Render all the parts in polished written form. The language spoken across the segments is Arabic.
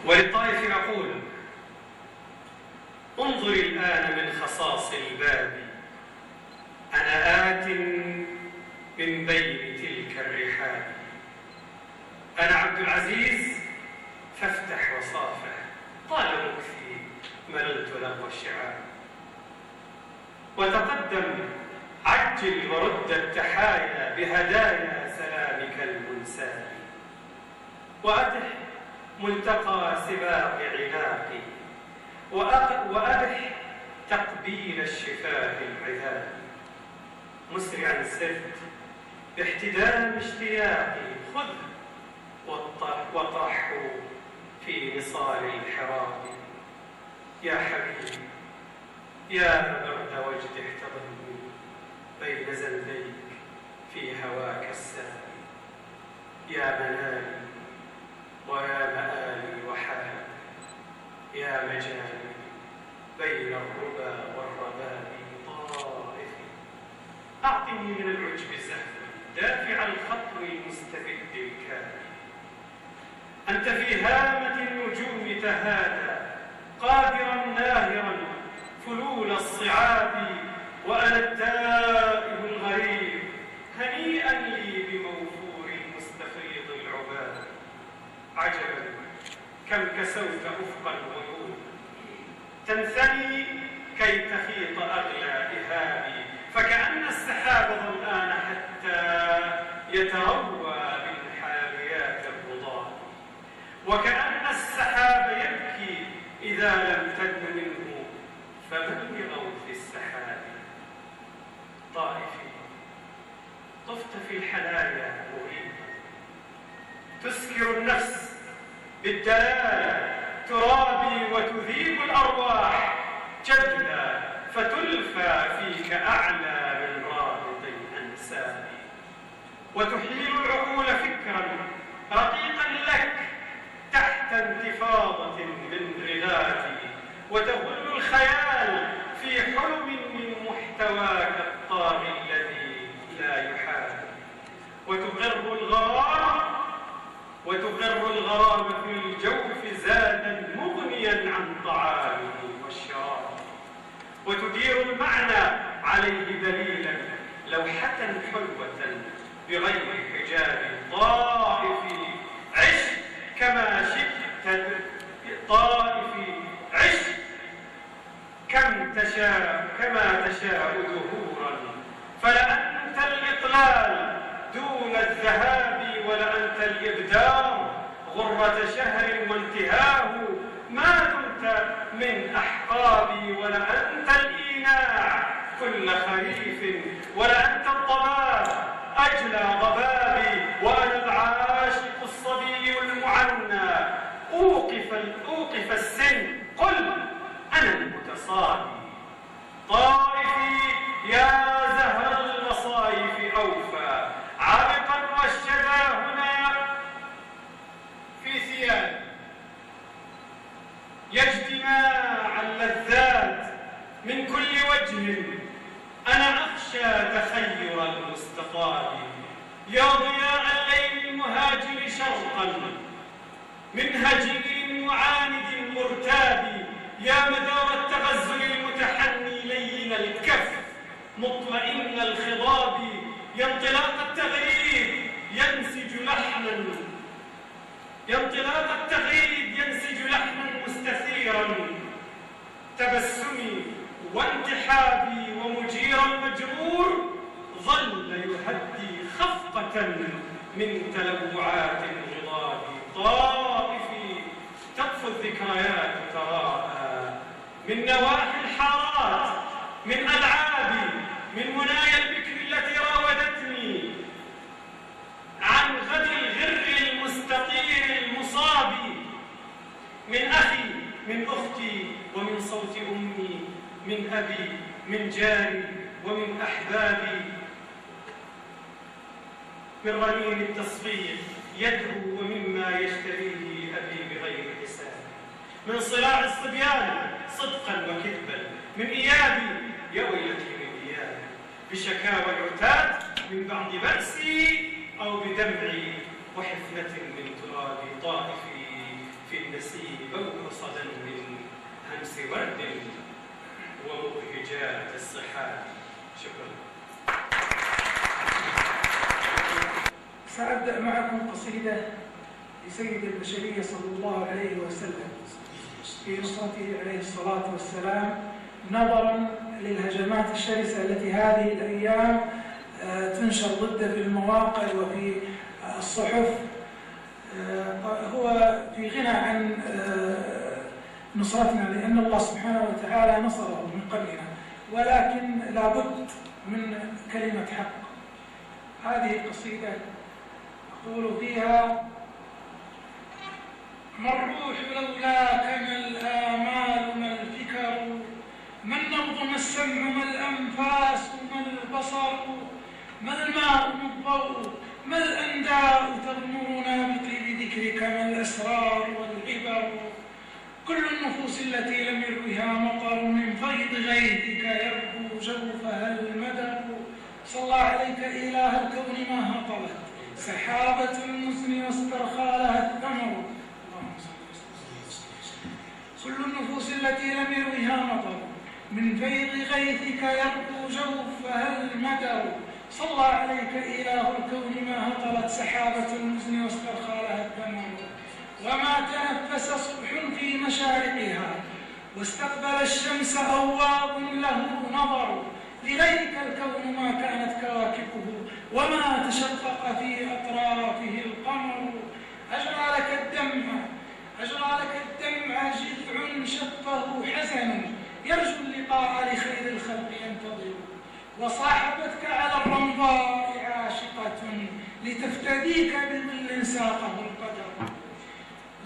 وللطائف أقول: انظر الآن من خصاص الباب، أنا آت من بين تلك الرحاب. أنا عبد العزيز فافتح وصافح، طال مكثي مللت لهو الشعاب. وتقدم عجل ورد التحايا بهدايا سلامك المنساب. وأتح ملتقى سباق عناقي، وأبح تقبيل الشفاه العذاب. مسرعا سرت باحتدام اشتياقي، خذ وطرحه في نصال الحراب. يا حبيبي يا برد وجد احتضني بين زنبيك في هواك السامي. يا منالي ويا مآلي وحالي، يا مجالي بين الربا والرباب طائفي. أعطني من العجب زهفا دافع الخطر المستبد الكامل. أنت في هامة النجوم تهادى قادرا ناهرا فلول الصعاب، وأنا التائب الغريب هنيئا لي بموفور المستفيض العباب. عجبا كم كسوت أفق الغيوم تنثني كي تخيط أغلى إهابي، فكأن السحاب ظمآن حتى يتروى من حاويات الرضا، وكأن السحاب يبكي إذا لم تدن منه فمن بغوث السحاب. طائفي طفت في الحنايا مغيبا، تسكر النفس بالدلال، ترابي وتذيب الأرواح جدلا، فتلفى فيك أعلى من رابط الأنساب. وتحيل العقول فكرا رقيقا لك تحت انتفاضة من غذاتي، وتغل الخيال في حلم من محتواك الطاغي الذي لا يحاب. وتغر الغرام في الجوف زادا مغنيا عن طعامه والشراب، وتدير المعنى عليه دليلا لوحة حلوة بغير حجاب. طائفي عش كما شئت، طائفي عش كما تشاء دهورا، فلأنت الإقلال دون الذهاب، ولأنت الإبدار غرة شهر وانتهاه ما دمت من أحقابي، ولأنت الإيناع كل خريف، ولأنت الضباب أجلى ضبابي، وأنا العاشق الصبي المعنى أوقف السن، قل أنا المتصابي. طائفي يا زهر المصايف أوفى عبقا والشذا هنا في ثياب، يجتماع اللذات من كل وجه، أنا أخشى تخير المستطاب. يا ضياء الليل المهاجر شرقا من هجير معاند مرتاب، يا مدار التغزل المتحني لين الكف مطمئن الخضاب، يا انطلاق التغريد ينسج لحنا مستثيرا، تبسمي وانتحابي ومجير المجرور ظل يهدي خفقة من تلوعات الغضاب. طائفي تطفو الذكريات تراءى من نواحي الحارات، من ألعابي، من منايا البكر التي راودتني عن غد الغر المستطير المصاب، من أخي، من أختي، ومن صوت أمي، من أبي، من جاري، ومن أحبابي، من رنين التصفيق يدعو ومما يشتريه أبي بغير حساب، من صراع الصبيان صدقا وكذبا، من إيابي يا ويلتي من إيابي، بشكاوى العتاد من بعض بأسي أو بدمعي وحفنة من تراب. طائفي في النسيم بوق صدى من همس ورد ومبهجات الصحاب. شكرا. سأبدأ معكم قصيدة لسيد البشرية صلى الله عليه وسلم في نصرته عليه الصلاة والسلام، نظرا للهجمات الشرسة التي هذه الأيام تنشر ضده في المواقع وفي الصحف. هو في غنى عن نصرتنا، لأن الله سبحانه وتعالى نصره من قبلنا، ولكن لابد من كلمة حق. هذه القصيدة أقول فيها: ما الروح لولاك، ما الآمال، ما الفكر، ما النبض، ما السمع، ما الأنفاس، ما البصر، ما الماء، ما الضوء، ما الأنداء تغمرنا بطيب ذكرك، ما الأسرار والعبر، كل النفوس التي لم يروها مطر، من فيض غيثك يربو جوفها المدر، صلى عليك إله الكون ما هطلت سحابة المزن واسترخى لها الثمر، كل النفوس التي لم يروها مطر، من فيض غيثك يربو جوفها المدر، صلى عليك إله الكون ما هطلت سحابة المزن واسترخى لها الثمر، وما تنفس صبح في مشارقها واستقبل الشمس أواض له نظر، لغيرك الكون ما كانت كواكبه وما تشقق في أطرافه القمر، أجرى لك الدمع جذع شقه حزن يرجو اللقاء لخير الخلق ينتظر، وصاحبتك على الرمضاء عاشقة لتفتديك بظل ساقه القدر،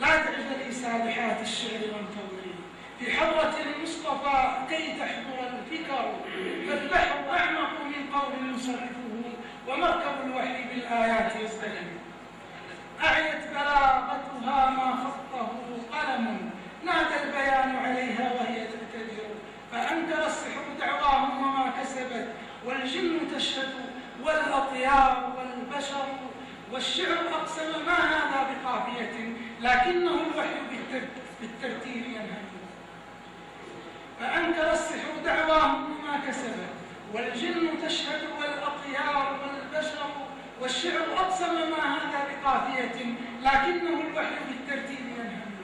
لا تعجلي سابحات الشعر وانتظري في حضرة المصطفى كي تحضر الفكر، فالبحر أعمق من قول يصرفه ومركب الوحي بالآيات يزدهر، أعيت بلاغتها ما خطه قلم نادى البيان عليها وهي تبتدر، فأنكر السحر دعواهم وما كسبت والجن تشهد والأطيار والبشر، والشعر أقسم ما هذا بقافية لكنه الوحي بالترتيب ينهج، فأنكر السحر دعواهم وما كسبت والجن تشهد والأطيار والبشر، والشعر أقسم ما هذا بقافية لكنه الوحي بالترتيب ينهج،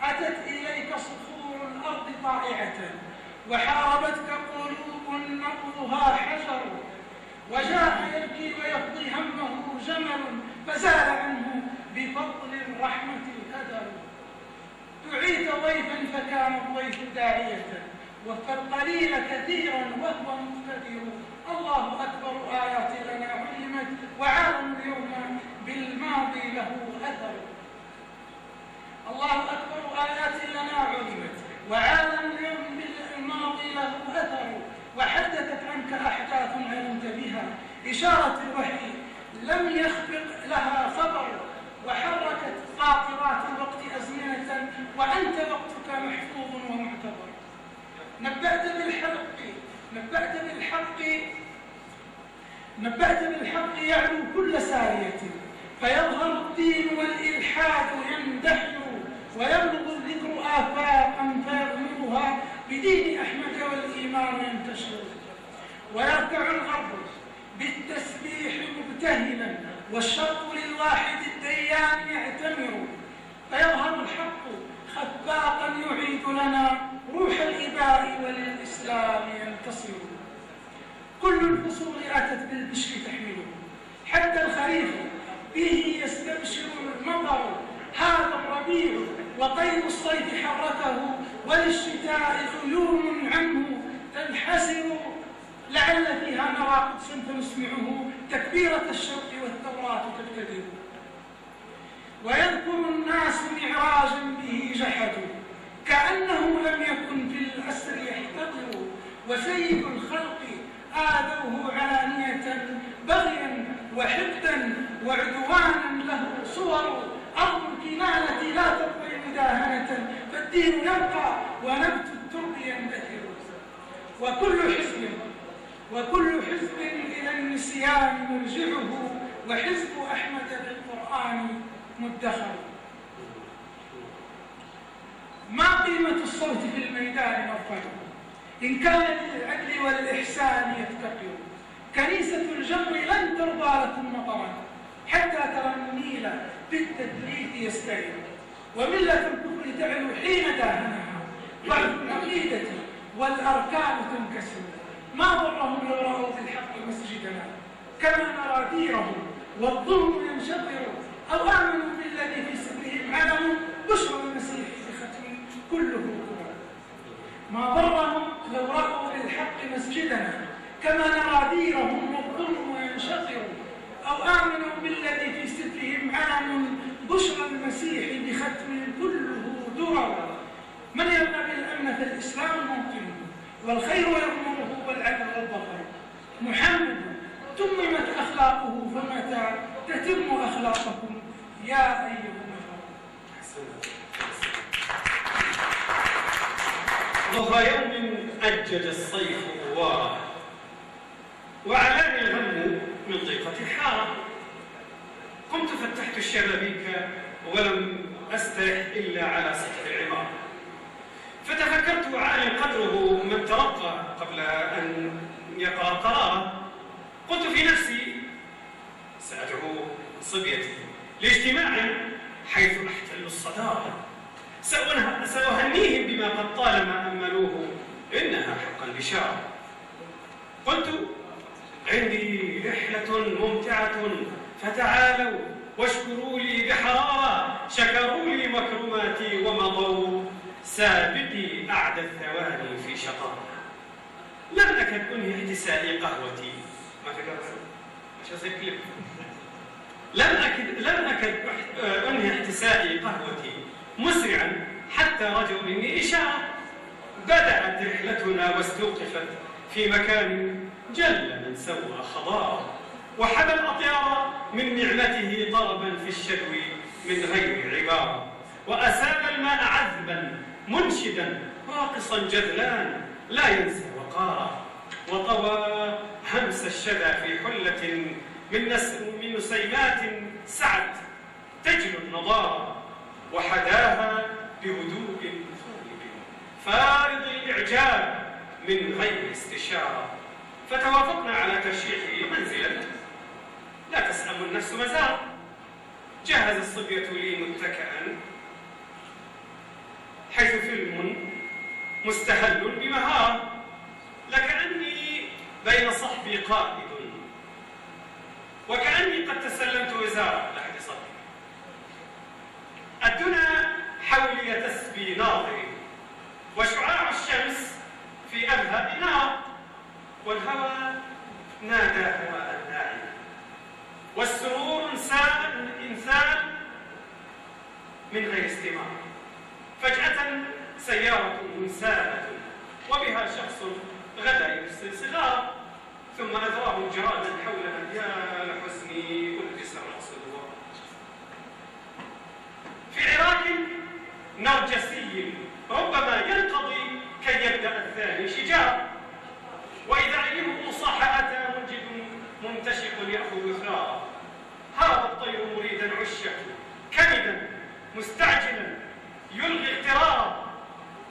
أتت إليك صخور الأرض طائعة وحاربتك قلوب نقضها حجر، وجاء يبكي ويقضي همه جمل فزال عنه بفضل الرحمة الكدر، دعيت ضيفا فكان الضيف داعية فالقليل كثيرا وهو مقتدر، الله أكبر آيات لنا علمت وعالم اليوم بالماضي له أثر، الله أكبر آيات لنا علمت وعالم اليوم بالماضي له أثر، وحدثت عنك أحداث علمت بها إشارة الوحي لم يخفق لها خبر، وحركت قاطرات الوقت أزمنة وأنت وقتك محفوظ ومعتبر، نبأت بالحق يعلو كل سارية، فيظهر الدين والإلحاد يندحر، ويبلغ الذكر آفاقا فيغمرها بدين أحمد والإيمان ينتشر، ويركع الغرب بالتسبيح مبتهلا والشرق للواحد الديان يعتمر، فيظهر الحق خفاقا يعيد لنا روح الإباء وللإسلام ينتصر، كل الفصول أتت بالبشر تحمله حتى الخريف به يستبشر المطر، هذا الربيع وقيد الصيف حركه وللشتاء غيوم عنه تنحسر، لعل فيها نرى قدسا فنسمعه تكبيرة الشرق والثورات تبتدر، ويذكر الناس معراجا به جحدوا كأنه لم يكن في الأسر يحتضر، وسيد الخلق آذوه علانية بغيا وحقدا وعدوانا له صور، أرض الكنانة لا تبقي مداهنة فالدين يبقى ونبت الترب يندثر، وكل حزب إلى النسيان مرجعه وحزب أحمد بالقرآن مدخر. قيمة الصوت في الميدان نرفعه إن كان للعدل والإحسان يفتقر. كنيسة الجمر لن ترضى لكم مطرا حتى ترى النيل بالتدليك يستعير، وملة الكفر تعلو حين داهنها ضعف العقيدة والأركان تنكسر. ما ضرهم لو رأوا بالحق مسجدنا كما نرى ديرهم والظلم ينشطر، أو آمنوا بالذي في صدرهم علم بشرى المسيح بختم كله كبر. ما ضرهم لو رأوا بالحق مسجدنا كما نرى ديرهم والظلم ينشطر، أو آمنوا بالذي في سترهم علم بشرى المسيح بختم كله درر. من يبغى الأمن فالإسلام ممكن، والخير يأمره والعدل والبطر. محمد تممت أخلاقه، فمتى تتم أخلاقكم يا أيها النفر. ضحى يوم أجج الصيف غواره، وعلاني الهم من ضيقة حارة. قمت فتحت الشبابيك ولم أسترح إلا على سطح العمارة، فتفكرت عالٍ قدره من ترقى قبل أن يقرأ قراره. قلت في نفسي سأدعو صبيتي لاجتماع حيث أحتل الصدارة، سأهنيهم بما قد طالما أملوه، إنها حقا بشارة. قلت عندي رحلة ممتعة فتعالوا واشكروا لي بحرارة، شكروا لي مكرماتي ومضوا سابقي أعدى الثواني في شطارة. لم أكد أنهي احتسائي قهوتي، ما في قهوة مش هصير كليب. لم أكد أنهي احتسائي قهوتي مسرعا حتى رجوا مني إشارة. بدأت رحلتنا واستوقفت في مكان جل من سوى خضارة، وحبى الأطيار من نعمته طربا في الشدو من غير عبارة، وأسال الماء عذبا منشدا راقصا جذلان لا ينسى وقارا، وطوى همس الشذا في حلة من نسيمات سعد تجلو النضارة، وحداها بهدوء فارض الإعجاب من غير استشارة. فتوافقنا على ترشيح منزلا لا تسأم النفس مزار. جهز الصبية لي متكئا حيث فيلم مستهل بمهارة، لكأني بين صحبي قائد، وكأني قد تسلمت وزارة لحد صدري. الدنا حولي تسبي ناظري، وشعاع الشمس في أبهى نار، والهوى نادى هواء الداعي، والسرور إنسان من غير استماع. فجأة سيارة منسابة وبها شخص غدا يرسل صغار، ثم أذراه جرادا حولنا يا لحزني ألبس الرأس الوراء. في عراك نرجسي ربما ينقضي كي يبدأ الثاني شجار، وإذا أيهم صاح أتى منجد ممتشق يأخذ ثاره. هرب الطير مريدا عشه كمدا مستعجلا يلغي اغترارا،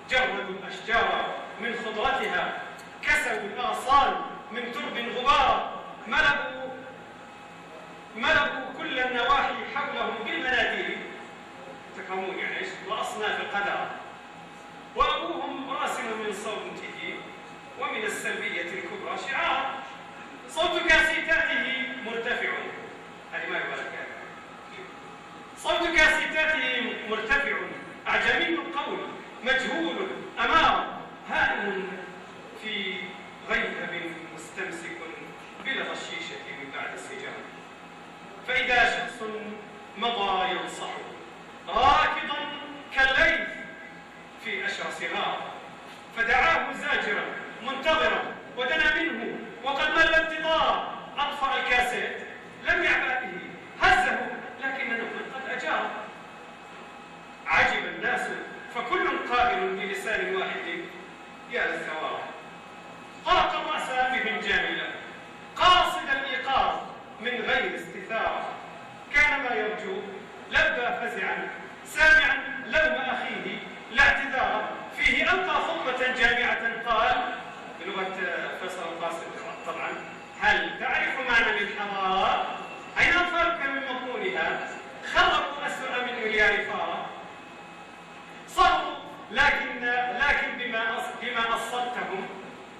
جردوا الأشجار من خضرتها، كسوا الأغصان من ترب غبارا، ملأوا كل النواحي حولهم بالمناديل، تفهمون يعني ايش، وأصناف القدر، وأبوهم راسم من صوته ومن السلبية الكبرى شعار. صوت كاسيتاته مرتفع، هذه ما يبالك، صوت كاسيتاته مرتفع، أعجمي القول مجهول أمام، هائم في غيهب مستمسك بلغ الشيشة من بعد السجار. فإذا شخص مضى ينصح راكضا كالليث في أشرس غار، فدعاه زاجرا منتظرا ودنا منه وقد مل انتظار، أطفأ الكاسيت لم يعبأ به، هزه لكنه قد أجار. عجب الناس فكل قائل بلسان واحد يا للثوار. طرق الرأس بفنجان له قاصد الإيقاظ من غير استثارة، كان ما يرجو لبى فزعا سامعا لوم أخيه لا اعتذار، ألقى خطبة جامعة قال بلغة فيصل القاسم طبعا: هل تعرف معنى الحضارة؟ أين أطفالك من مضمونها؟ خرقوا أسوأ من مليار فارة. صاروا لكن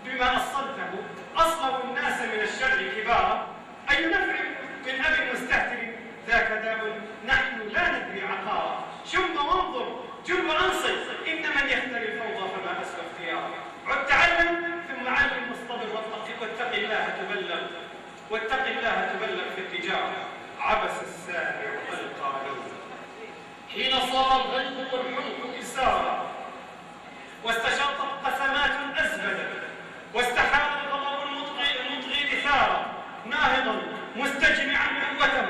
بما أصلته أصلوا الناس من الشر كبارا. أي نفع من أب مستهتر ذاك داء نحن لا ندري عقارا. شم وانظر جل وأنصت إن من يختري الفوضى فما أسوأ اختيارا. عد تعلم ثم علم مصطبر واتق الله تبلغ في التجارة. عبس السامع القالون حين صار الغيظ والحلق إسارا، واستشاطت قسمات أزبدت، واستحال الغضب المطغي لثارا. ناهضا مستجمعا قوته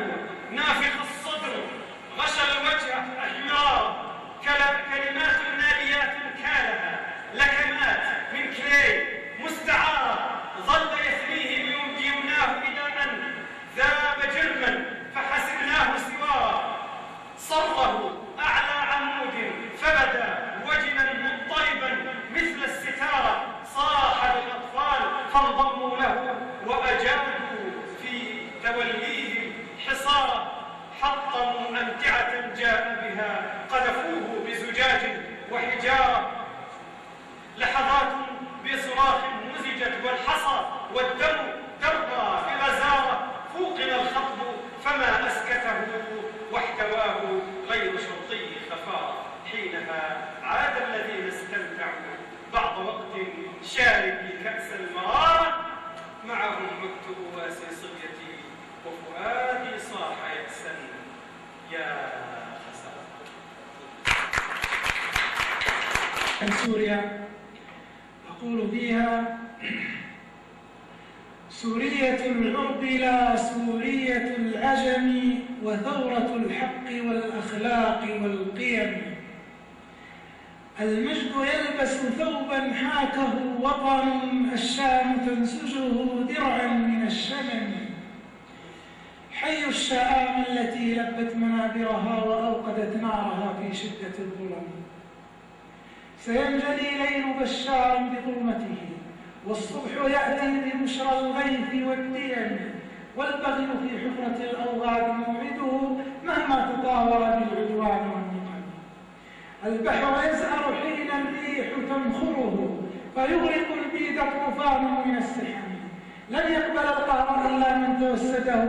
نافخ الصدر غشى الوجه أحمرا. كلمات ناديات كالها لكمات من كلي مستعارة. ظل يثنيه بيمناه إلى أن ذاب جرما فحسبناه سوارا. صره أعلى عمود فبدا وجنا مضطربا مثل الستارة. صاح للأطفال فانضموا له وأجادوا في توليه حصارا. حطموا أمتعة جاء بها قذفوه بزجاج وحجارة. لحظات بصراخ مزجت والحصى والدم دربى بغزارة. فوقن الخطب فما أسكته واحتواه غير شرطي خفارة. حينها عاد الذين استمتعوا بعض وقت شاربي كأس المرارة. معهم عدت أواسي صبيتي وفؤادي صاح يأسا يا خسارة. عن سوريا أقول فيها: سورية العرب لا سورية العجم، وثورة الحق والأخلاق والقيم. المجد يلبس ثوبا حاكه وطن، الشام تنسجه درعا من الشمم. حي الشآم التي لبت منابرها وأوقدت نارها في شدة الظلم. سينجلي ليل بشار بظلمته، والصبح يأتي ببشرى الغيث والديم. والبغي في حفرة الأوغاد موعده مهما تطاول بالعدوان والنقم. البحر يزأر حين الريح تنخره، فيغرق البيد الطوفان من السحم. لن يقبل القهر إلا من توسده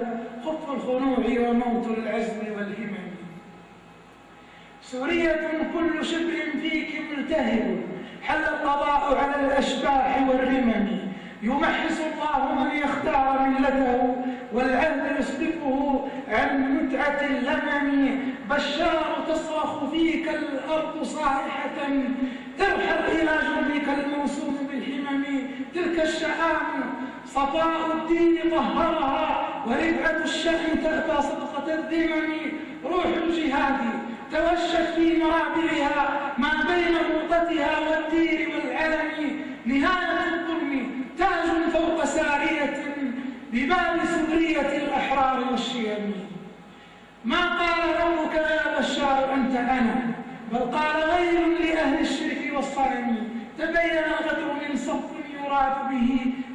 خبث الخنوع وموت العزم والهمم. سورية كل شبر فيك ملتهب، حل القضاء على الأشباح والرمم. يمحص الله من يختار ملته، والعهد يصرفه عن متعة اللمم. بشار تصرخ فيك الأرض صائحة، ترحل إلى جنبك الموسوم بالحمم. تلك الشآم صفاء الدين طهرها، ورفعة الشأن تأتى صدقة الذمم. روح الجهاد توشت في مرابعها، ما بين غوطتها والدير والعلم. نهاية الظلم تاج فوق سارية، بباب سورية الأحرار والشيم. ما قال ربك يا بشار أنت أنا، بل قال غير لأهل الشرك والصنم. تبين الغدر من صف يراد به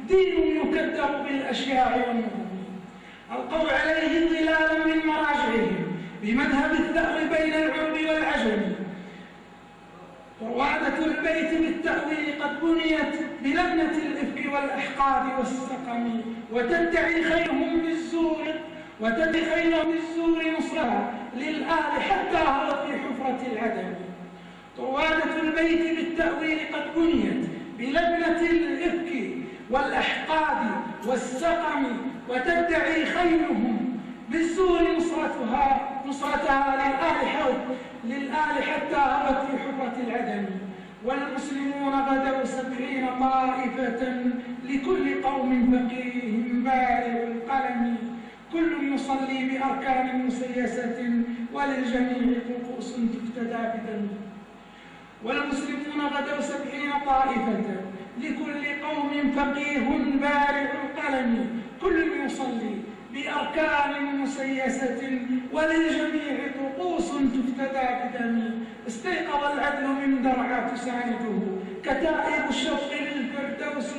دين يكدر بالأشياع والنظم. ألقوا عليه ظلالا من مراجعهم بمذهب الثأر بين العرب والعجم. ووعدة البيت بالتأويل قد بنيت بلبنة الإفك والأحقاد والسقم. وتدعي خيرهم بالزور نصرها للآل حتى هرب في حفرة العدم. طروادة البيت بالتأويل قد بنيت بلبنة الإفك والأحقاد والسقم. وتدعي خيرهم بالزور نصرتها للآل حتى هربت في حفرة العدم. والمسلمون غدوا 70 طائفة، لكل قوم فقيه بارع القلم. كل يصلي بأركان مسيسة، وللجميع طقوس تفتدى بدم. والمسلمون غدوا 70 طائفة، لكل قوم فقيه بارع القلم. كل يصلي بأركان مسيسة، وللجميع طقوس تفتدى بدم. استيقظ العدل من درعا تسانده، كتائب الشوق للفردوس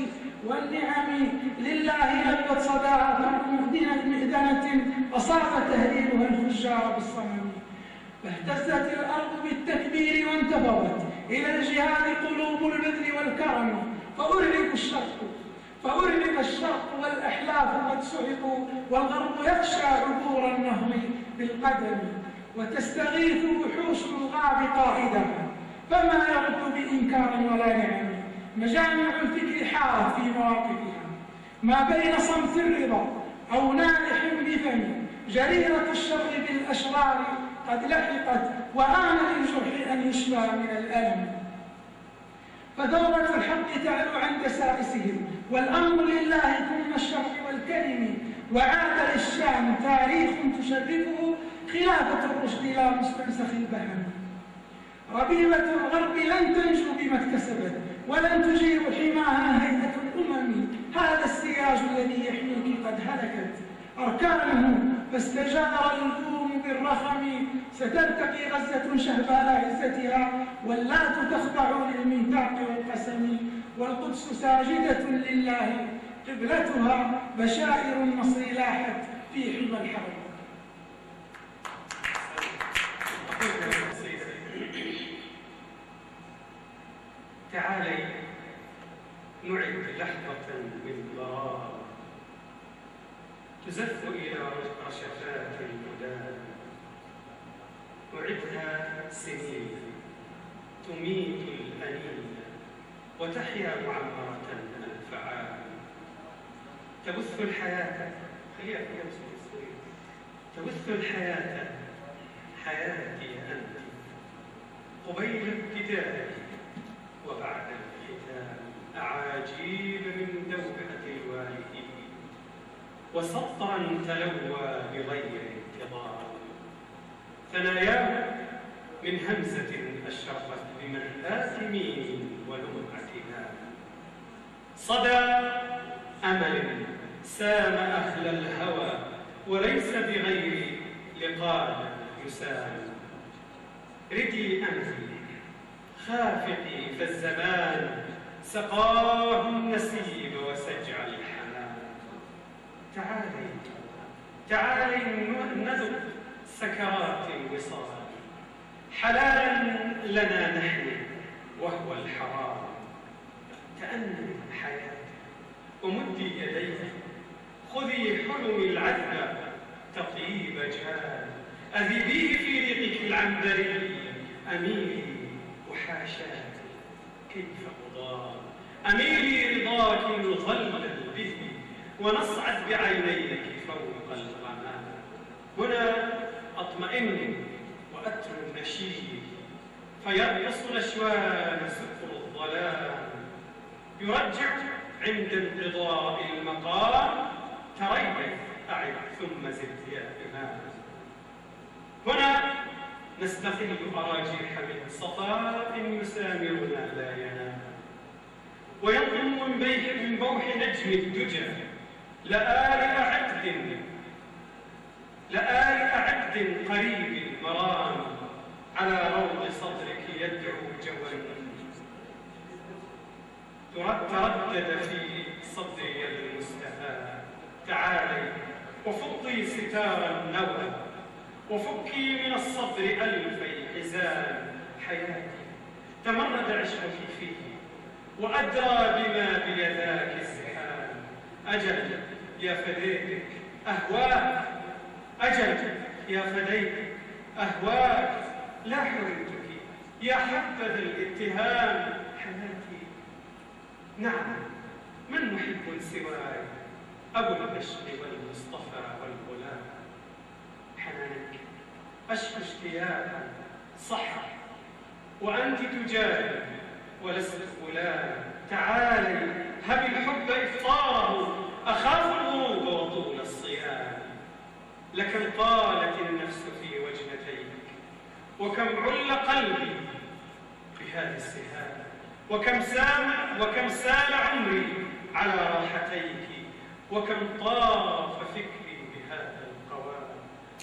والنعم لله لبت صداها مؤذنة أصاب تهليلها الفجار بالصمم. فاهتزت الأرض بالتكبير وانتفضت إلى الجهاد قلوب البذل والكرم. فأرهب الشرق والأحلاف قد سحقوا، والغرب يخشى عبور النهر بالقدم. وتستغيث وحوش الغاب قائدها، فما يرد بإنكار ولا نعم. مجامع الفكر حارت في مواقفها، ما بين صمت الرضا أو نائح بفم. جريرة الشر بالأشرار قد لحقت، وآن للجرح أن يشفى من الألم. فثورة الحق تعلو عن دسائسهم، والأمر لله ثم الشرع والكلم. وعاد للشام تاريخ تشرفه خلافة الرشد لا مستنسخ البهم. ربيبة الغرب لن تنجو بما اكتسبت، ولن تجير حماها هيئة الأمم. هذا السياج الذي يحميك قد هلكت أركانه، فاستجار الهجوم بالرخم. سترتقي غزة شهباء عزتها، واللات تخضع للميثاق والقسم. والقدس ساجدة لله قبلتها، بشائر النصر لاحت في حمى الحرب. تعالي نعد لحظة من ضرار تزف إلى رشفات الهدى. نعدها سنين تميت الأنين وتحيا معمرة ألف عام. تبث الحياة تبث الحياة حياتي أنت، قبيل ابتدائي وبعد الختام. أعاجيب من دوءة الوالدين، وسطرا تلوى بغير انتظار. ثناياه من همزة أشرقت بمرآة مين ولمعتها. صدى أمل سام أهل الهوى، وليس بغير لقاء يسام. ردي أنزل خافقي، فالزمان سقاه النسيب وسجع الحنان. تعالي نذق سكرات الوصال، حلالا لنا نحن وهو الحرام. تأني حياتي ومدي يديك، خذي حلمي العذب تطيب جال. أذيبيه في ريقك العنبري، أميلي وحاشاك كيف أضاء. أميلي رضاك نظلل به، ونصعد بعينيك فوق الغمام. هنا أطمئن وأتلو النشيد، فيرقص الأشواك سكر الظلام. يرجع عند انقضاء المقام، تريث أعد ثم زد يا إمام. هنا نستقل أراجيح من صفاء يسامرنا لا ينام. وينضم من بوح نجم الدجى لآل أعد قريب المرام. على روض صدرك يدعو جوانب، تردد في صدري المستفى. تعالي وفضي ستار النوى، وفكي من الصدر ألفي حزام. حياتي تمرد عشقك فيه، وأدرى بما بي ذاك الزحام. أجل يا فديتك أهواك، أجل يا فديتك أهواك. لا حرمتك يا حبذا الاتهام. حياتي نعم، من محب سواي، أبو العشق والمصطفى والغلام. حنانك أشكو اشتياقا صح، وأنت تجاري ولست غلام. تعالي هب الحب إفطاره، أخاف الغروب وطول الصيام. لكم قالت النفس في وجنتيك، وكم عل قلبي بهذا السهام. وكم سال عمري على راحتيك، وكم طاف فكري بهذا القوام.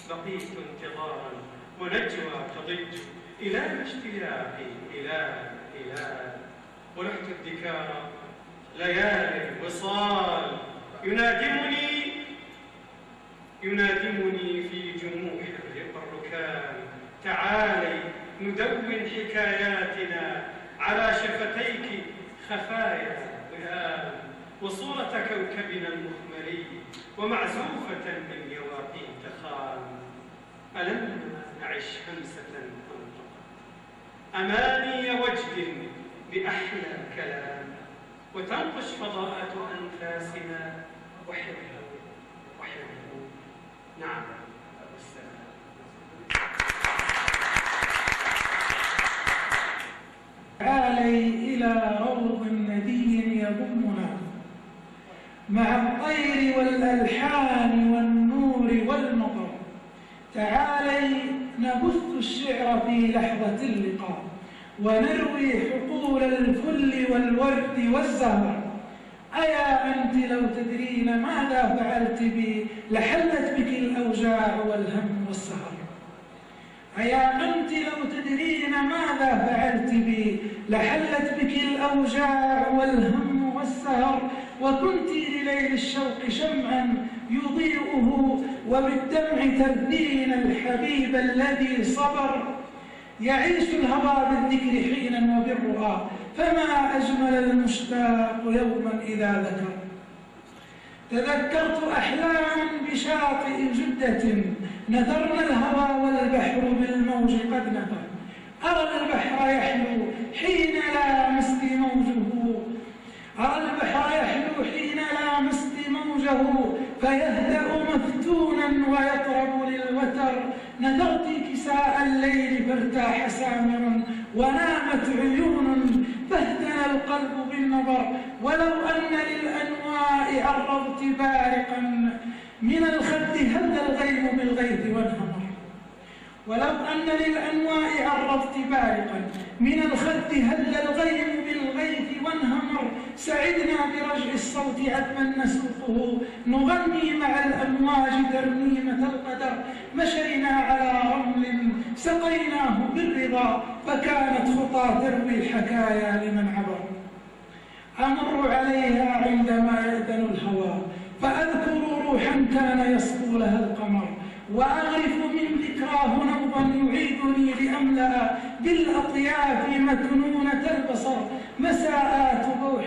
بقيت انتظارا ونجوى تضج، إلى اشتياقي إلى ورحت الدكار ليالي الوصال ينادمني في جموح الركام. تعالي ندون حكاياتنا على شفتيك خفايا وهام، وصورة كوكبنا المخمري ومعزوفة من يواقيت خام. ألم نعش همسة أنطقت أماني وجد بأحلى كلام، وتنقش فضاءات أنفاسنا وحبه نعم والسلام. تعالي إلى روض ندي يضمنا مع الطير والألحان والنور والمطر. تعالي نبث الشعر في لحظة اللقاء ونروي حقول الفل والورد والزهر. أيا أنت لو تدرين ماذا فعلت بي لحلت بك الأوجاع والهم والسهر. أيا أنت لو تدرين ماذا فعلت بي لحلت بك الأوجاع والهم والسهر. وكنت لليل الشوق شمعا يضيئه وبالدمع تردين الحبيب الذي صبر. يعيش الهوى بالذكر حينا وبالرؤى، فما أجمل المشتاق يوما إذا ذكر. تذكرت أحلاما بشاطئ جدة نثرنا الهوى والبحر بالموج قد نفر. أرى البحر يحلو حين لامست موجه، أرى البحر يحلو حين لامست موجه، فيهدأ مفتونا ويطرب للوتر. نذرت كساء الليل فارتاح سامرا ونامت عيون فاهتنى القلب بالنظر. ولو أن للأنواء عرضت بارقا من الخد هد الغيم بالغيث وانهمر. ولو أن للأنواء عرضت بارقا من الخد هد الغيم بالغيث وانهمر. سعدنا برجع الصوت عذبا نسوقه نغني مع الأمواج ترنيمة القدر. مشينا على رمل سقيناه بالرضا فكانت خطى تروي الحكايا لمن عبر. أمر عليها عندما يأذن الهوى فأذكر روحا كان يصفو لها القمر. وأغرف من ذكراه نوضا يعيدني لأملأ بالأطياف مكنونة البصر. مساءات بوح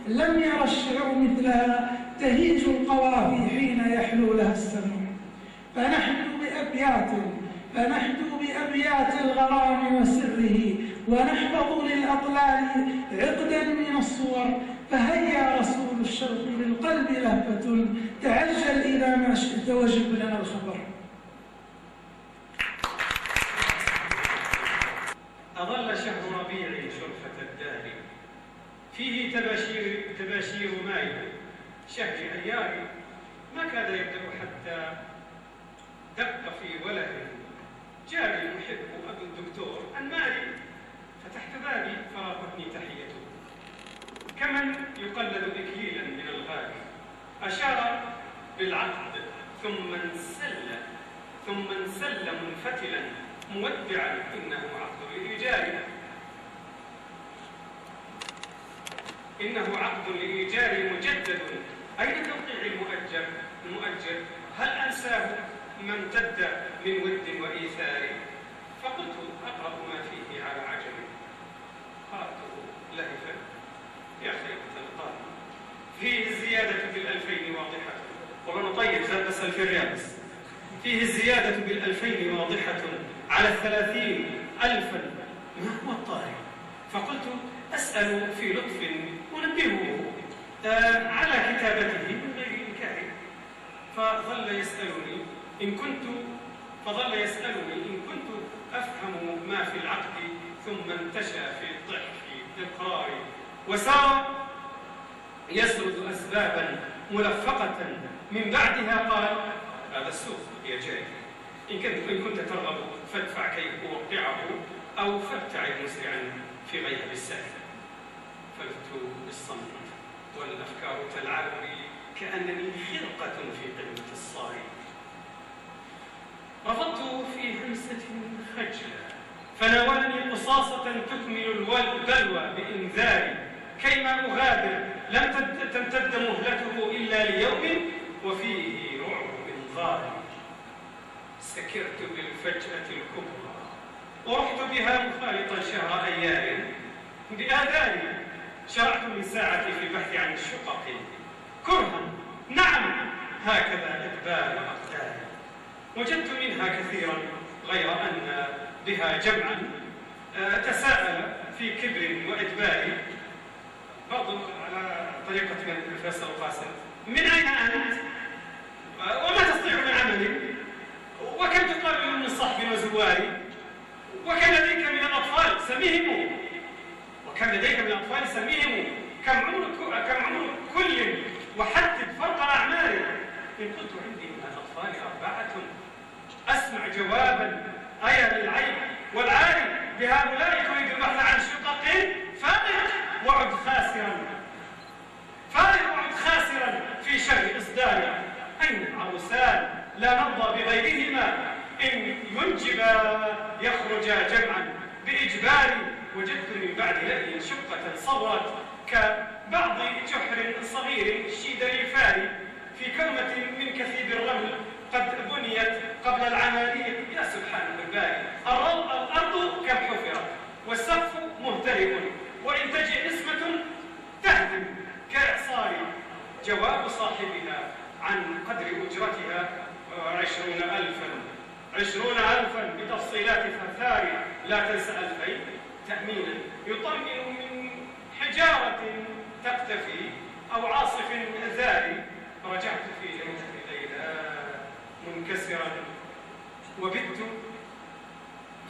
لم ير الشعر مثلها تهيج القوافي حين يحلو لها السمع. فنحدو بأبيات الغرام وسره ونحفظ للأطلال عقدا من الصور. فهيا رسول الشوق للقلب لهفة تعجل إذا ما شئت وجب لنا الخبر. أظل شهر ربيع شرفة الدار فيه تباشير ماي شهر أيام. ما كاد يبدأ حتى دق في وله جاري المحب أبو الدكتور المالي. فتحت بابي فرافقني تحيته كمن يقلد إكليلا من الغالي. أشار بالعقد ثم انسل منفتلا مودعا إنه عقد لإيجاري مجدد. أين توقيع المؤجر؟ هل أنساه ما امتد من ود وإيثار؟ فقلت أقرأ ما فيه على عجب. قرأته لهفا يا خيبة القارئ. فيه الزيادة بالألفين واضحة. والله طيب زاد بس في الرياض. فيه الزيادة بالألفين واضحة على 30,000. ما هو الطارئ؟ فقلت أسأل في لطف أنبهه على كتابته من غير إنكار. فظل يسألني إن كنت أفهم ما في العقد، ثم انتشى في الضحك بالإقرار وسار يسرد أسبابا ملفقة. من بعدها قال هذا السوق يا جاري، إن كنت ترغب فادفع كي أوقعه أو فابتعد مسرعا في غياب السائل. فلت بالصمت والأفكار تلعب بي كأنني خرقة في قمة الصاري. رفضت في همسة خجلة فناولني قصاصة تكمل البلوى بإنذاري. كيما أغادر لم تمتد مهلته إلا ليوم وفيه رعب من ظالم. سكرت بالفجأة الكبرى ورحت بها مخالطا شهر أيام بآذاني. شرعت من ساعتي في البحث عن الشقق كرها، نعم هكذا إقبال أقداري. وجدت منها كثيرا غير أن بها جمعا تساءل في كبر وإدبار. بعض على طريقة من الفيصل القاسم: من أين أنت؟ وما تستطيع من عملي؟ وكم تقابل من صحب وزواري؟ وكم لديك من الأطفال سميهم؟ كم عمر كل؟ وحدد فرق الأعمار. إن قلت عندي من الأطفال 4 أسمع جوابا أيا للعيب والعالي بهؤلاء تريد البحث عن شقق. فارغ وعد خاسرا في شر إصدار. أين العروسان لا نرضى بغيرهما؟ إن ينجبا يخرجا جمعا بإجبار. وجدت من بعد لأي شقة صورت كبعض جحر صغير شيد الفاري في كرمة من كثيب الرمل قد بنيت قبل العملية. يا سبحان الباري، الأرض كم حفرت والسقف مهترئ، وإن تجئ نسمة تهدم كإعصار. جواب صاحبها عن قدر أجرتها 20,000 بتفصيلات ثرثار. لا تنسى 2000 تأمينا يطمئن من حجارة تقتفي أو عاصف ذاري. رجعت في ليلة ليلى منكسرا وبت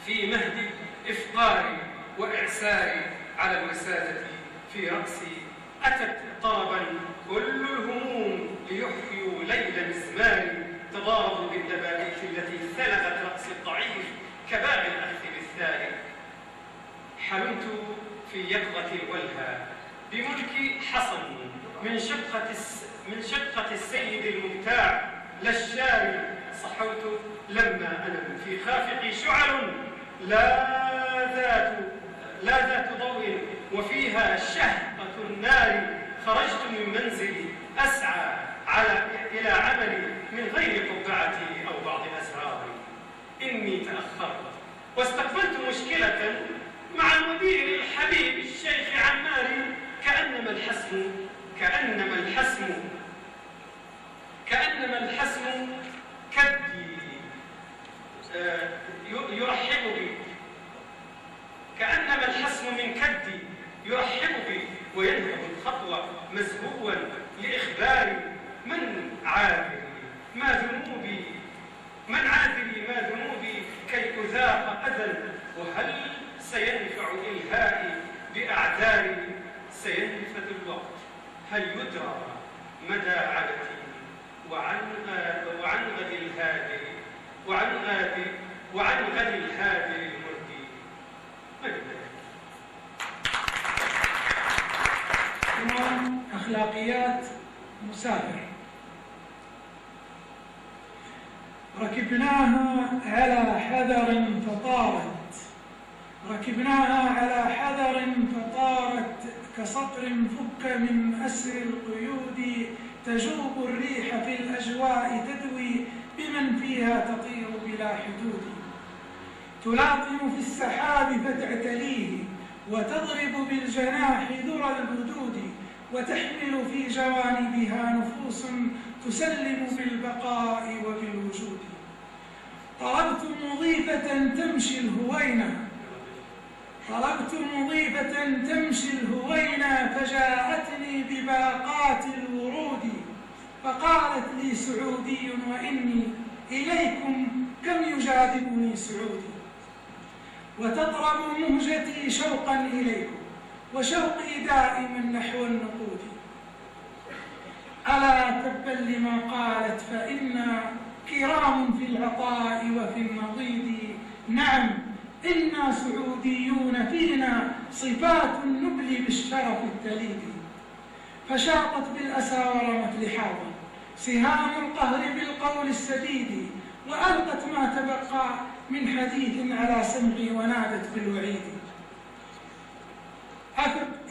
في مهد إفطاري وإعساري على الوسادة في رأسي. أتت طربا كل الهموم ليحيوا ليل مزماري. تضاربوا بالدبابيس التي ثلغت رأس الضعيف كباب الأخذ بالثاري. حلمت في يقظة الولهى بملك حصن من شقة السيد المبتاع للشاري. صحوت لما أنم في خافقي شعل لا ذات ضوء وفيها شهقة النار. خرجت من منزلي أسعى إلى عملي من غير قبعتي أو بعض أسراري. إني تأخرت واستقبلت مشكلة مع المدير الحبيب الشيخ عماري. كأنما الحسم كدي يرحب بي. كأنما الحسم من كدي يرحب بي وينهب الخطوة مزهوا لإخباري. من عاذري ما ذنوبي كي أذاق أذى. وهل سينفع إلهائي بأعذاري؟ سينفذ الوقت، هل يدرى مدى عبثي وعن غد الهادر المردي. أخلاقيات مسافر. ركبناها على حذر فطارت كسطر فك من أسر القيود. تجوب الريح في الأجواء تدوي بمن فيها تطير بلا حدود. تلاطم في السحاب فتعتليه وتضرب بالجناح ذرى البدود. وتحمل في جوانبها نفوس تسلم بالبقاء وبالوجود. طلبت مضيفة تمشي الهوينة فجاءتني بباقات الورود. فقالت لي سعودي وإني إليكم كم يجاذبني سعودي. وتضرب مهجتي شوقا إليكم وشوقي دائما نحو النقود. ألا تبا لما قالت فإنا كرام في العطاء وفي النضيد. نعم إنا سعوديون فينا صفات النبل بالشرف التليد. فشاطت بالأسى ورمت لحاظا سهام القهر بالقول السديد. وألقت ما تبقى من حديث على سمعي ونادت بالوعيد.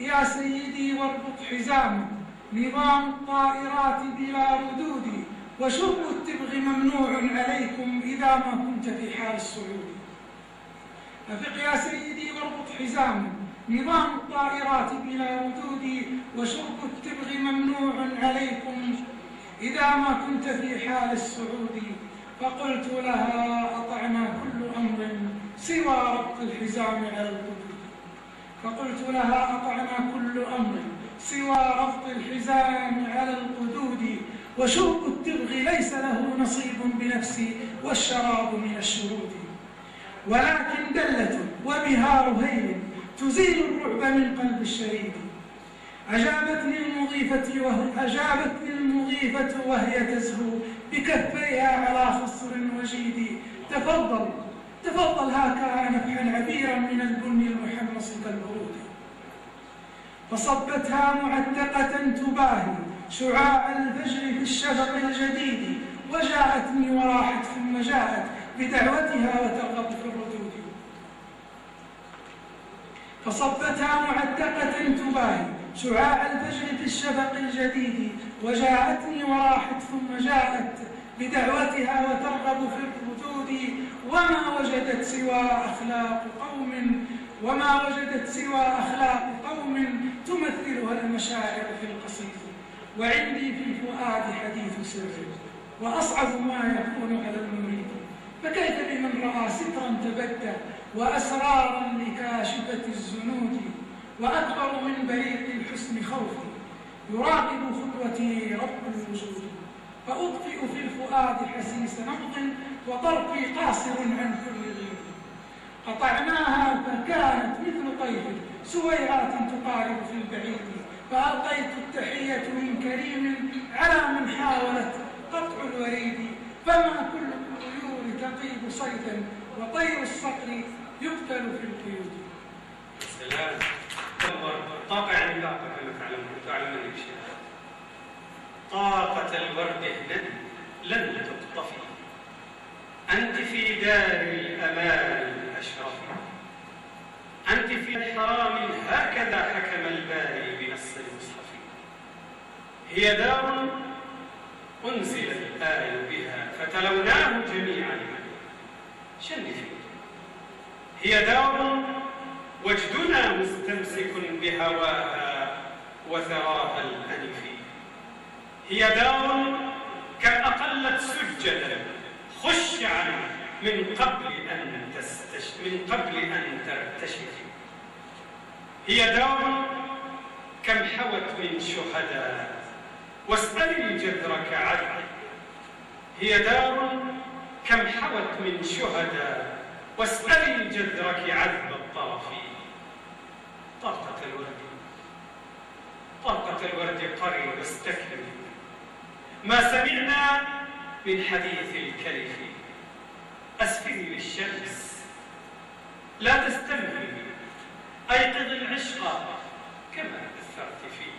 يا سيدي واربط حزاما، نظام الطائرات بلا ردود، وشرب التبغ ممنوع عليكم إذا ما كنت في حال الصعود. أفق يا سيدي واربط حزاما، نظام الطائرات بلا ردود، وشرب التبغ ممنوع عليكم إذا ما كنت في حال الصعود. فقلت لها أطعنا كل أمر سوى ربط الحزام على القدود. فقلت لها أطعنا كل أمر سوى ربط الحزام على القدود، وشرب التبغ ليس له نصيب بنفسي والشراب من الشرود. ولكن دلة وبها رهيل تزيل الرعب من قلب الشريد. أجابتني المضيفة وهي تزهو بكفيها على خصر وجيد. تفضل هاكا نفحا عبيرا من البن المحمص كالبرود. فصبتها معتقة تباهي شعاع الفجر في الشفق الجديد، وجاءتني وراحت ثم جاءت بدعوتها وترغب في الردود. فصبتها معتقة تباهي شعاع الفجر في الشفق الجديد، وجاءتني وراحت ثم جاءت بدعوتها وترغب في الردود. وما وجدت سوى أخلاق قوم تمثلها المشاعر في القصيد. وعندي في الفؤاد حديث سر، وأصعب ما يكون على المريد. فكيف بمن رأى سترا تبدى وأسرارا لكاشفة الزنود، وأكبر من بريق الحسن خوفي يراقب خطوتي رب الوجود. فأطفئ في الفؤاد حسيس نبض وطرفي قاصر عن كل غيظ. قطعناها فكانت مثل طيف سويعات تقارب في البعيد. فألقيت التحية من كريم على من حاولت قطع الوريد. فما كل الطيور تطيب صيدا وطير الصقر يقتل في القيود. السلام. طاقة يعني طاقة كما تعلمون الشيء. طاقة الورد لن تقطفي، أنت في دار الأمان الأشرف، أنت في الحرام هكذا حكم الباري بنص المصحف. هي دار أنزل الآي بها فتلوناه جميعا شنفي. هي دار وجدنا مستمسك بهواها وثراها الأنفي. هي دار كم أقلت سجدا خشعا من قبل أن ترتشفي. هي دار كم حوت من شهداء واسألي جذرك عذب. هي دار كم حوت من شهداء واسألي جذرك عذب الطرف. طاقة الورد قري واستكبر، ما سمعنا من حديث الكلف. أسفري للشمس لا تستمهي، أيقظ العشق كما أثرت فيه.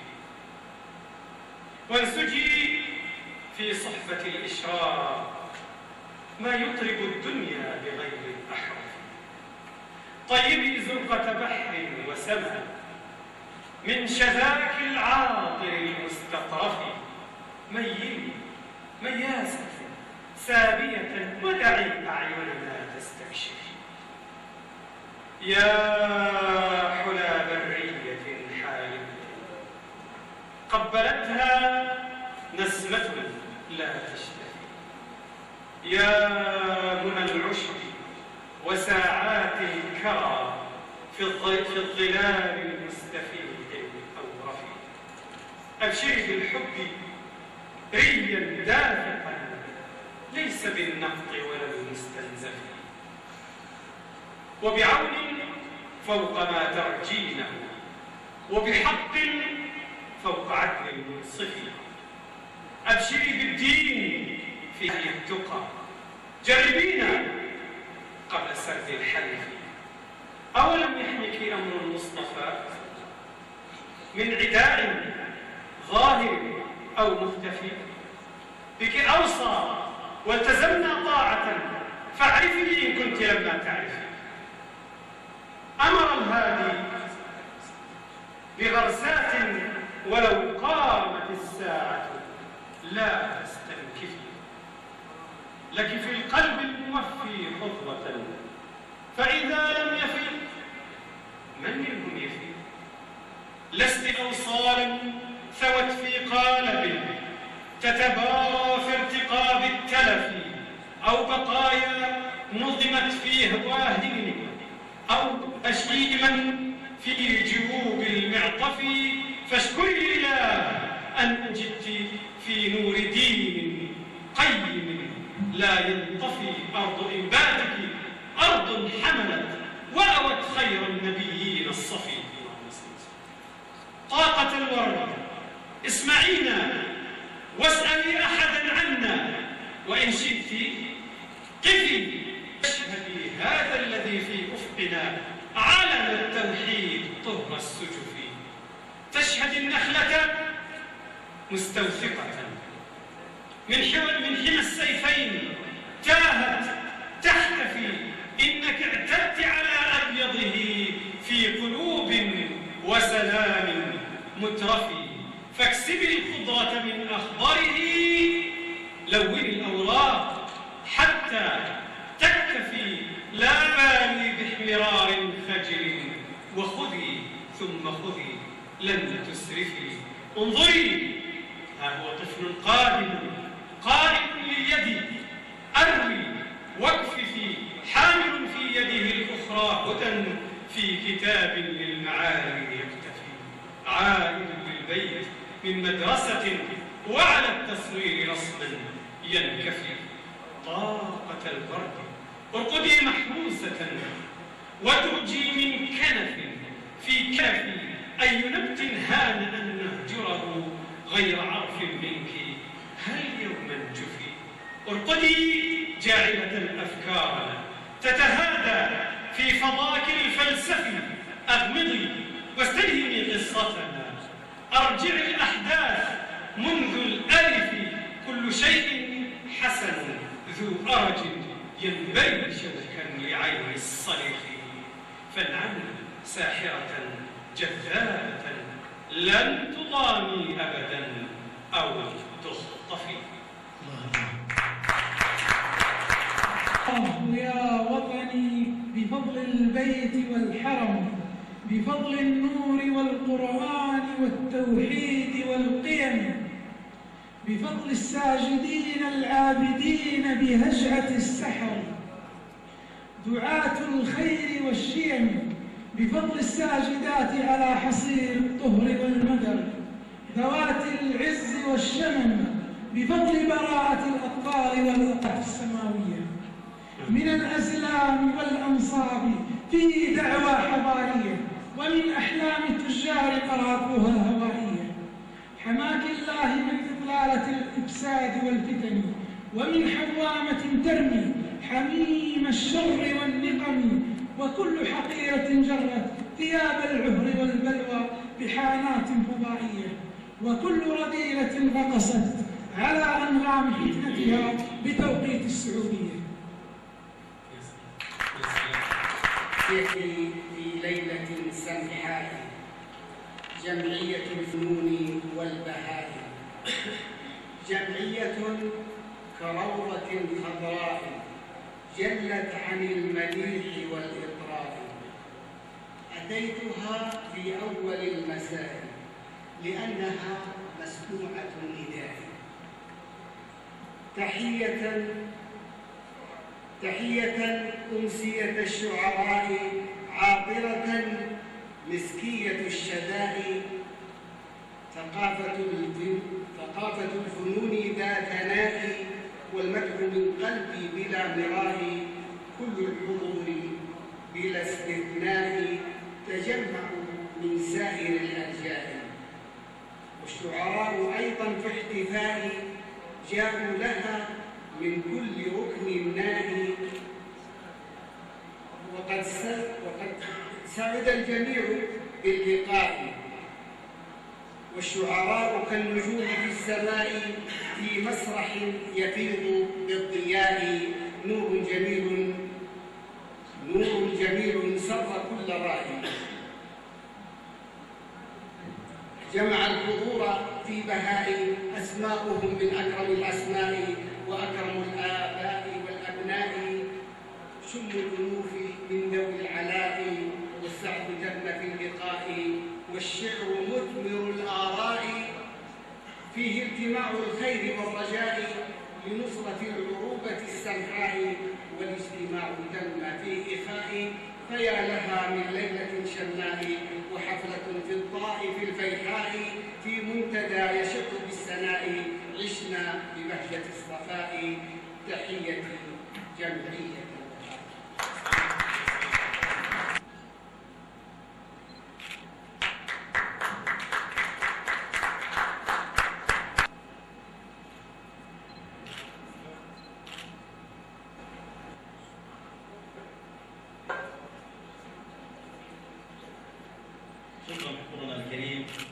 وانسجي في صحبة الإشراق ما يطرب الدنيا بغير الأحرف. طيبي زرقة بحر وسماء من شذاك العاطر المستطرف. ميلي مياسة سابية ودعي أعيننا تستكشف. يا حلى برية حالمة قبلتها نسمة لا تشتهي. يا منى العشب وساعات الكرى في الظلال المستفيد الأورف. أبشري بالحب ريا دافقا ليس بالنقط ولا المستنزف. وبعون فوق ما ترجينه، وبحق فوق عدل المنصف. أبشري بالدين في التقى، جربينا قبل سرد الحلف. أولم يحمك أمر المصطفى من عداء ظاهر أو مختفي؟ بك أوصى والتزمنا طاعة، فاعرفي إن كنت لما تعرفي. أمر الهادي أوصالا ثوت في قالب تتبارى في ارتقاب التلف، أو بقايا نظمت في واهن، أو أشيما في جيوب المعطف. فاشكري الإله أن جئت في نور دين قيم لا ينطفي. أرض إنباتك أرض حملت وأوت خير النبيين الصفي. طاقة الورد اسمعينا واسألي أحدا عنا، وإن شئت قفي اشهدي هذا الذي في أفقنا علم التوحيد طهر السجف. تشهد النخلة مستوثقة من حمى السيفين، تاهت تحتفي إنك اعتدت على أبيضه في قلوب وسلام مترفي. فاكسبي الخضرة من أخضره، لوني الأوراق حتى تكتفي، لا بالي باحمرار خجل، وخذي ثم خذي لن تسرفي. انظري، ها هو طفل قادم قائم لليد، أروي واكففي، حامل في يده الأخرى هدى في كتاب للمعالم يكتفي. عائد للبيت من مدرسة وعلى التصوير رسما ينكفي. طاقة الورد ارقدي محبوسة وترجي من كنف في كافي. أي نبت هان أن نهجره غير عرف منك، هل يوما جفي. ارقدي جاعلة الأفكار تتهادى في فضاك الفلسفي. أغمضي واستلهمي قصتنا، ارجعي الأحداث منذ الألف. كل شيء حسن ذو أرج ينبري شوكا لعين الصريخ. فانعمي ساحرة جذابة لن تضامي أبدا أو تخطفي. يا وطني بفضل البيت والحرم، بفضل النور والقرآن والتوحيد والقيم، بفضل الساجدين العابدين بهجعة السحر، دعاة الخير والشيم، بفضل الساجدات على حصير الطهر والمدر، ذوات العز والشمم، بفضل براءة الأطفال والأطراف السماوية، من الأزلام والأنصاب في دعوى حضارية، ومن أحلام تجار قراطوها الهوائية. حماك الله من إضلالة الإفساد والفتن، ومن حوامة ترمي حميم الشر والنقم، وكل حقيرة جرت ثياب العهر والبلوى بحانات فضائية، وكل رذيلة رقصت على أنغام فتنتها بتوقيت السعودية. في ليلة سمحاء جمعية الفنون والبهاء، جمعية كروضة خضراء جلت عن المليح والإطراء. أتيتها في أول المساء لأنها مسموعة ندائي. تحية أمسية الشعراء عاطرة مسكية الشداء. ثقافة الفنون ذات ثناء، والمدح من قلبي بلا مراء. كل الحضور بلا استثناء تجمعوا من سائر الأرجاء، والشعراء أيضا في احتفاء جاءوا لها من كل ركن نائي. وقد سعد الجميع باللقاء، والشعراء كالنجوم في السماء في مسرح يفيض بالضياء. نور جميل سر كل رائي. جمع الحضور في بهاء أسماؤهم من أكرم الأسماء وأكرم الآباء والأبناء. شم الأنوف من ذوي العلاء، والسعد جن في اللقاء، والشعر مثمر لنصرة العروبة السمحاء، والاجتماع تم في إخاء، فيا لها من ليلة شماء وحفلة في الطائف الفيحاء، في منتدى يشق بالسناء، عشنا ببهجة الصفاء. تحية جمعية شكرا حضورنا الكريم.